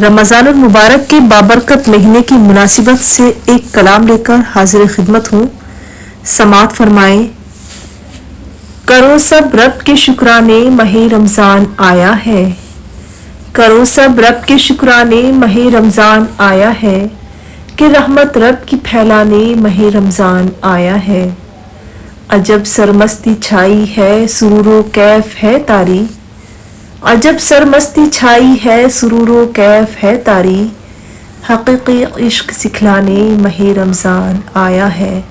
رمضان المبارک کے بابرکت مہینے کی مناسبت سے ایک کلام لے کر حاضر خدمت ہوں. سماعت فرمائیں. کرو سب رب کے شکرانے ماہ رمضان آیا ہے. کرو سب رب کے شکرانے ماہ رمضان آیا ہے کہ رحمت رب کی پھیلانے ماہ رمضان آیا ہے. عجب سرمستی چھائی ہے سرور و کیف ہے طاری. عجب سرمستی چھائی ہے سرور و کیف ہے طاری. حقیقی عشق سکھلانے ماہ رمضان آیا ہے.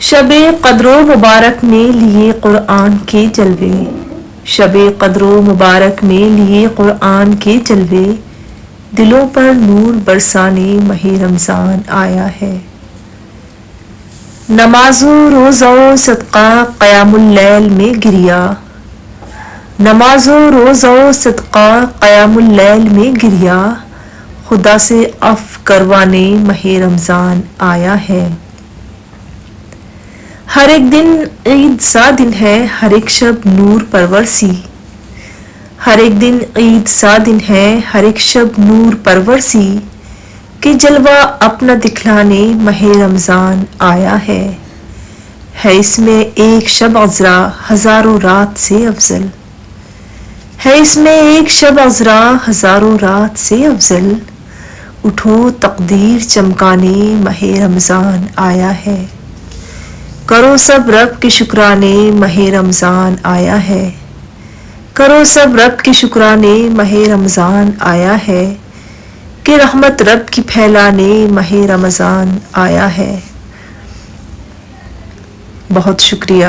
شب قدر و مبارک میں لیے قرآن کے جلوے. شب قدر و مبارک میں لیے قرآن کے جلوے. دلوں پر نور برسانے ماہ رمضان آیا ہے. نماز و روزہ و صدقہ قیام اللیل میں گریا. نماز و روزہ و صدقہ قیام اللیل میں گریا. خدا سے عفو کروانے ماہ رمضان آیا ہے. ہر ایک دن عید سا دن ہے ہر ایک شب نور پرور سی. ہر ایک دن عید سا دن ہے ہر ایک شب نور پرور سی. کہ جلوہ اپنا دکھلانے ماہ رمضان آیا ہے. ہے اس میں ایک شب عذرا ہزاروں رات سے افضل. ہے اس میں ایک شب عذرا ہزاروں رات سے افضل. اٹھو تقدیر چمکانے ماہ رمضان آیا ہے. کرو سب رب کے شکرانے ماہ رمضان آیا ہے. کرو سب رب کے شکرانے ماہ رمضان آیا ہے کہ رحمت رب کی پھیلانے ماہ رمضان آیا ہے. بہت شکریہ.